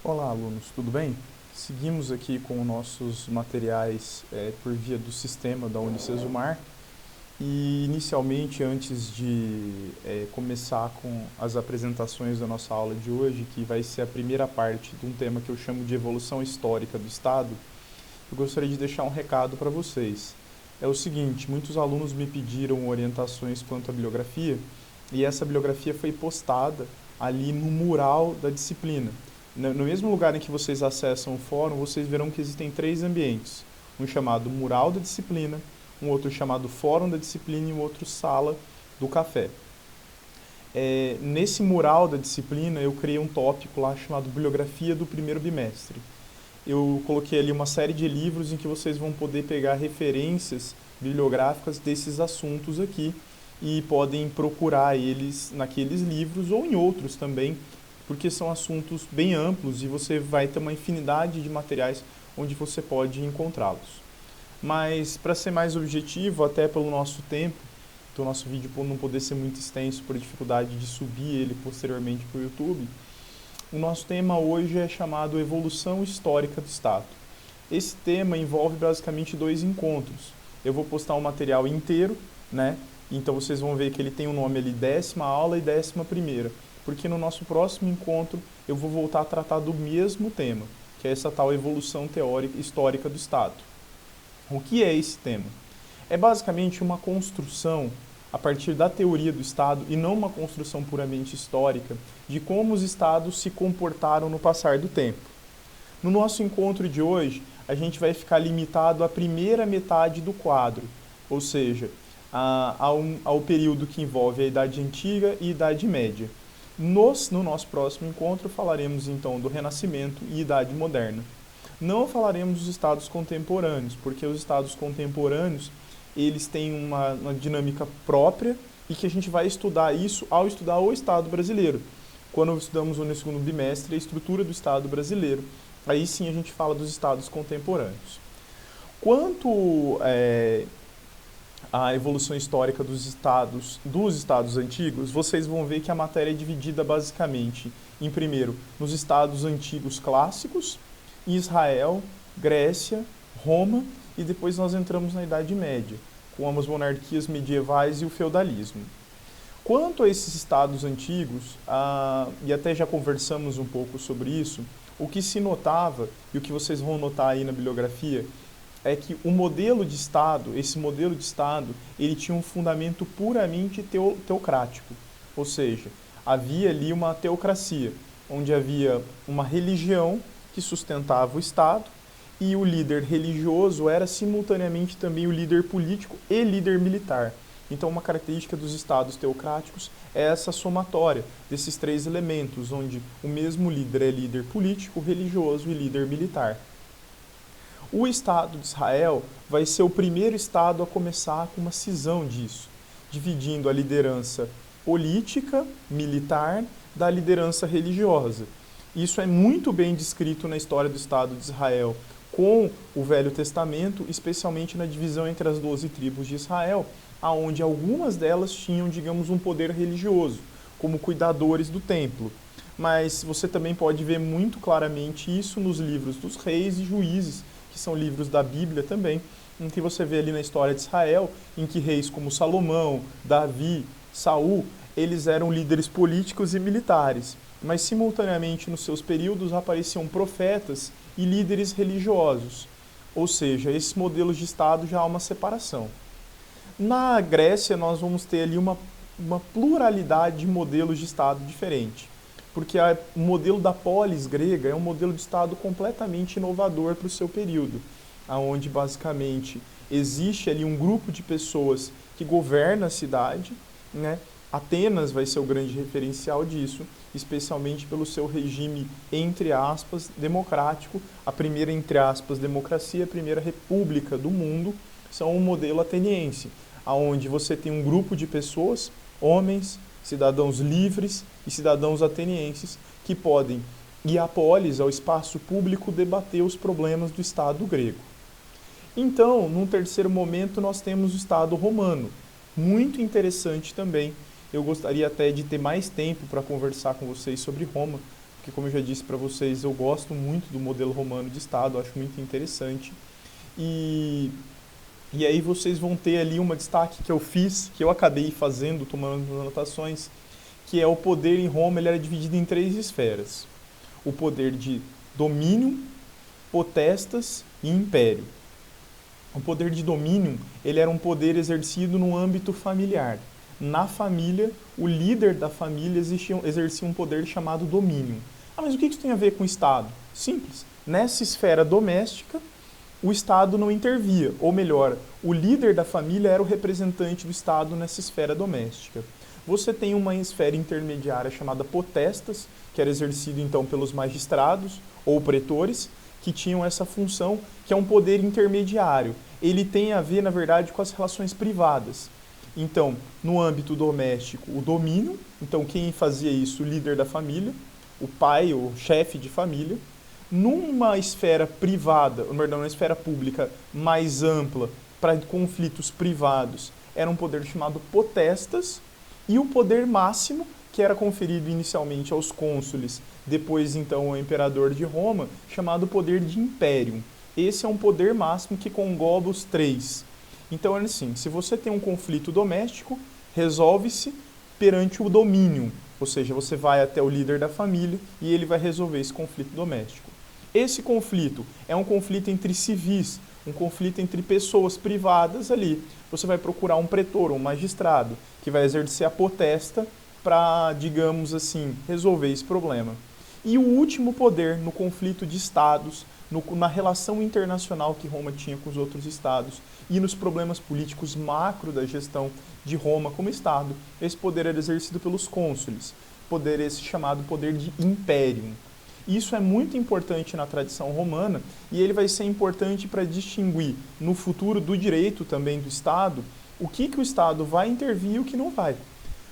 Olá, alunos, tudo bem? Seguimos aqui com nossos materiais por via do sistema da Unicesumar e inicialmente, antes de começar com as apresentações da nossa aula de hoje, que vai ser a primeira parte de um tema que eu chamo de evolução histórica do Estado, eu gostaria de deixar um recado para vocês. É o seguinte, muitos alunos me pediram orientações quanto à bibliografia e essa bibliografia foi postada ali no mural da disciplina. No mesmo lugar em que vocês acessam o fórum, vocês verão que existem três ambientes. Um chamado Mural da Disciplina, um outro chamado Fórum da Disciplina e um outro Sala do Café. Nesse mural da disciplina, eu criei um tópico lá chamado Bibliografia do Primeiro Bimestre. Eu coloquei ali uma série de livros em que vocês vão poder pegar referências bibliográficas desses assuntos aqui e podem procurar eles naqueles livros ou em outros também, porque são assuntos bem amplos e você vai ter uma infinidade de materiais onde você pode encontrá-los. Mas, para ser mais objetivo, até pelo nosso tempo, então o nosso vídeo não poder ser muito extenso por dificuldade de subir ele posteriormente para o YouTube, o nosso tema hoje é chamado Evolução Histórica do Estado. Esse tema envolve basicamente dois encontros. Eu vou postar um material inteiro, né? Então vocês vão ver que ele tem o nome ali 10ª aula e 11ª, porque no nosso próximo encontro eu vou voltar a tratar do mesmo tema, que é essa tal evolução teórica histórica do Estado. O que é esse tema? É basicamente uma construção a partir da teoria do Estado e não uma construção puramente histórica de como os Estados se comportaram no passar do tempo. No nosso encontro de hoje, a gente vai ficar limitado à primeira metade do quadro, ou seja, ao período que envolve a Idade Antiga e Idade Média. No nosso próximo encontro falaremos então do Renascimento e Idade Moderna. Não falaremos dos estados contemporâneos, porque os estados contemporâneos eles têm uma dinâmica própria e que a gente vai estudar isso ao estudar o Estado brasileiro. Quando estudamos no segundo bimestre a estrutura do Estado brasileiro, aí sim a gente fala dos estados contemporâneos. Quanto a evolução histórica dos estados antigos, vocês vão ver que a matéria é dividida basicamente em, primeiro, nos estados antigos clássicos, Israel, Grécia, Roma, e depois nós entramos na Idade Média, com as monarquias medievais e o feudalismo. Quanto a esses estados antigos, e até já conversamos um pouco sobre isso, o que se notava, e o que vocês vão notar aí na bibliografia, é que o modelo de Estado, esse modelo de Estado, ele tinha um fundamento puramente teocrático. Ou seja, havia ali uma teocracia, onde havia uma religião que sustentava o Estado, e o líder religioso era simultaneamente também o líder político e líder militar. Então, uma característica dos Estados teocráticos é essa somatória desses três elementos, onde o mesmo líder é líder político, religioso e líder militar. O Estado de Israel vai ser o primeiro Estado a começar com uma cisão disso, dividindo a liderança política, militar, da liderança religiosa. Isso é muito bem descrito na história do Estado de Israel, com o Velho Testamento, especialmente na divisão entre as 12 tribos de Israel, onde algumas delas tinham, digamos, um poder religioso, como cuidadores do templo. Mas você também pode ver muito claramente isso nos livros dos reis e juízes, que são livros da Bíblia também, em que você vê ali na história de Israel, em que reis como Salomão, Davi, Saul, eles eram líderes políticos e militares, mas simultaneamente nos seus períodos apareciam profetas e líderes religiosos, ou seja, esses modelos de Estado já há uma separação. Na Grécia nós vamos ter ali uma pluralidade de modelos de Estado diferente, porque o modelo da polis grega é um modelo de Estado completamente inovador para o seu período, onde basicamente existe ali um grupo de pessoas que governa a cidade, né? Atenas vai ser o grande referencial disso, especialmente pelo seu regime, entre aspas, democrático, a primeira, entre aspas, democracia, a primeira república do mundo, são um modelo ateniense, onde você tem um grupo de pessoas, homens, cidadãos livres e cidadãos atenienses, que podem ir à polis, ao espaço público, debater os problemas do Estado grego. Então, num terceiro momento, nós temos o Estado romano, muito interessante também. Eu gostaria até de ter mais tempo para conversar com vocês sobre Roma, porque porque como eu já disse para vocês, eu gosto muito do modelo romano de Estado, acho muito interessante. E, e aí vocês vão ter ali uma destaque que eu fiz, que eu acabei fazendo, tomando as anotações, que é o poder em Roma, ele era dividido em três esferas. O poder de domínio, potestas e império. O poder de domínio, ele era um poder exercido no âmbito familiar. Na família, o líder da família exercia um poder chamado domínio. Ah, mas o que isso tem a ver com o Estado? Simples. Nessa esfera doméstica, o Estado não intervia, ou melhor, o líder da família era o representante do Estado nessa esfera doméstica. Você tem uma esfera intermediária chamada potestas, que era exercido então pelos magistrados ou pretores, que tinham essa função, que é um poder intermediário. Ele tem a ver, na verdade, com as relações privadas. Então, no âmbito doméstico, o domínio, então quem fazia isso? O líder da família, o pai, o chefe de família. Numa esfera privada, ou melhor, numa esfera pública mais ampla, para conflitos privados, era um poder chamado potestas, e o poder máximo, que era conferido inicialmente aos cônsules, depois então ao imperador de Roma, chamado poder de império. Esse é um poder máximo que engloba os três. Então é assim, se você tem um conflito doméstico, resolve-se perante o domínio, ou seja, você vai até o líder da família e ele vai resolver esse conflito doméstico. Esse conflito é um conflito entre civis, um conflito entre pessoas privadas ali. Você vai procurar um pretor, um magistrado, que vai exercer a potesta para, digamos assim, resolver esse problema. E o último poder no conflito de estados, na relação internacional que Roma tinha com os outros estados e nos problemas políticos macro da gestão de Roma como estado, esse poder era exercido pelos cônsules, poder esse chamado poder de imperium. Isso é muito importante na tradição romana e ele vai ser importante para distinguir no futuro do direito também do Estado o que o Estado vai intervir e o que não vai.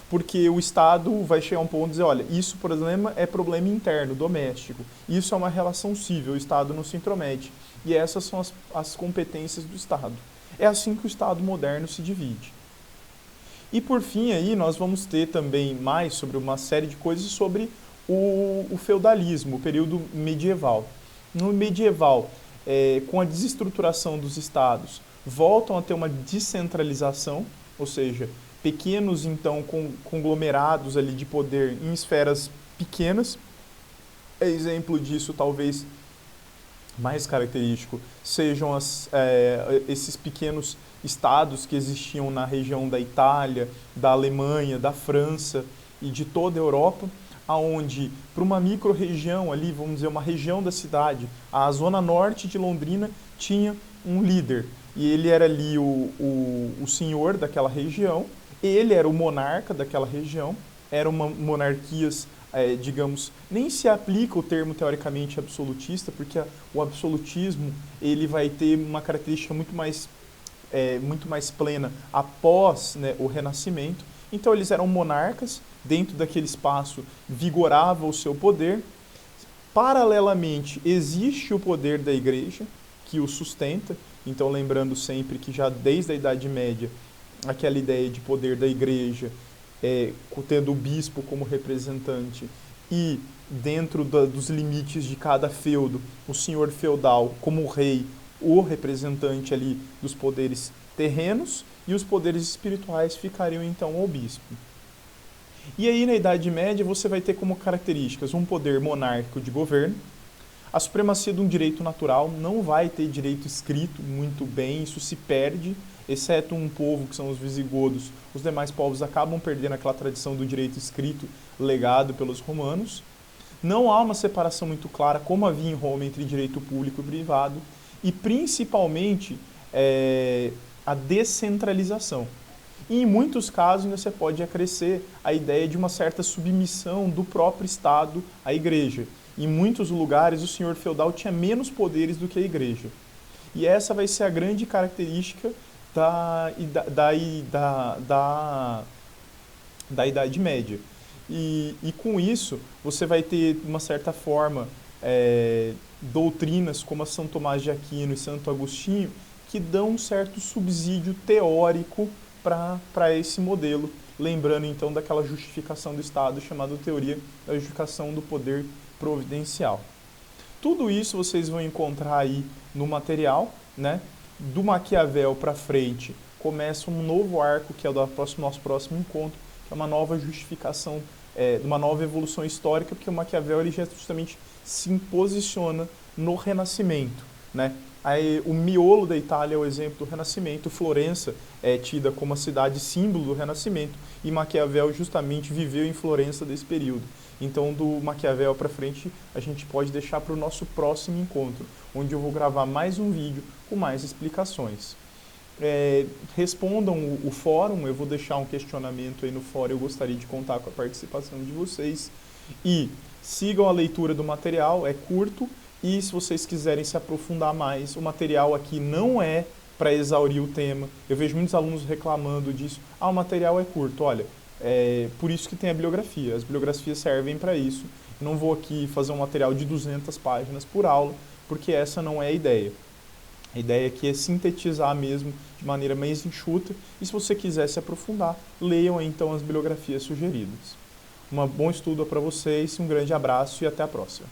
Porque o Estado vai chegar a um ponto e dizer, olha, isso, por exemplo, é problema interno, doméstico. Isso é uma relação civil, o Estado não se intromete. E essas são as competências do Estado. É assim que o Estado moderno se divide. E por fim aí nós vamos ter também mais sobre uma série de coisas sobre o feudalismo, o período medieval. No medieval, com a desestruturação dos estados, voltam a ter uma descentralização, ou seja, pequenos então conglomerados ali de poder em esferas pequenas. Exemplo disso talvez mais característico sejam esses pequenos estados que existiam na região da Itália, da Alemanha, da França e de toda a Europa, aonde para uma micro-região ali, vamos dizer, uma região da cidade, a zona norte de Londrina tinha um líder, e ele era ali o senhor daquela região, ele era o monarca daquela região, eram monarquias, digamos, nem se aplica o termo teoricamente absolutista, porque o absolutismo ele vai ter uma característica muito mais plena após, né, o Renascimento. Então eles eram monarcas, dentro daquele espaço vigorava o seu poder. Paralelamente existe o poder da igreja, que o sustenta. Então lembrando sempre que já desde a Idade Média, aquela ideia de poder da igreja, tendo o bispo como representante e dentro dos limites de cada feudo, o senhor feudal como rei, o representante ali dos poderes terrenos, e os poderes espirituais ficariam então ao bispo. E aí na Idade Média você vai ter como características um poder monárquico de governo, a supremacia de um direito natural, não vai ter direito escrito muito bem, isso se perde, exceto um povo que são os visigodos, os demais povos acabam perdendo aquela tradição do direito escrito legado pelos romanos. Não há uma separação muito clara, como havia em Roma, entre direito público e privado, e principalmente a descentralização. E em muitos casos ainda você pode acrescer a ideia de uma certa submissão do próprio Estado à igreja. Em muitos lugares o senhor feudal tinha menos poderes do que a igreja. E essa vai ser a grande característica da Idade Média. E com isso você vai ter, de uma certa forma, doutrinas como a São Tomás de Aquino e Santo Agostinho, que dão um certo subsídio teórico para esse modelo lembrando então daquela justificação do Estado chamada teoria da justificação do poder providencial. Tudo isso vocês vão encontrar aí no material, né? Do Maquiavel para frente começa um novo arco, que é o do nosso próximo encontro, que é uma nova justificação, uma nova evolução histórica, porque o Maquiavel ele já justamente se posiciona no Renascimento, né? Aí, o miolo da Itália é o exemplo do Renascimento, Florença é tida como a cidade símbolo do Renascimento, e Maquiavel justamente viveu em Florença desse período. Então, do Maquiavel para frente, a gente pode deixar para o nosso próximo encontro, onde eu vou gravar mais um vídeo com mais explicações. Respondam o fórum, eu vou deixar um questionamento aí no fórum, eu gostaria de contar com a participação de vocês. E sigam a leitura do material, é curto, e se vocês quiserem se aprofundar mais, o material aqui não é para exaurir o tema. Eu vejo muitos alunos reclamando disso. O material é curto. Olha, por isso que tem a bibliografia. As bibliografias servem para isso. Eu não vou aqui fazer um material de 200 páginas por aula, porque essa não é a ideia. A ideia aqui é sintetizar mesmo de maneira mais enxuta. E se você quiser se aprofundar, leiam aí, então as bibliografias sugeridas. Um bom estudo para vocês, um grande abraço e até a próxima.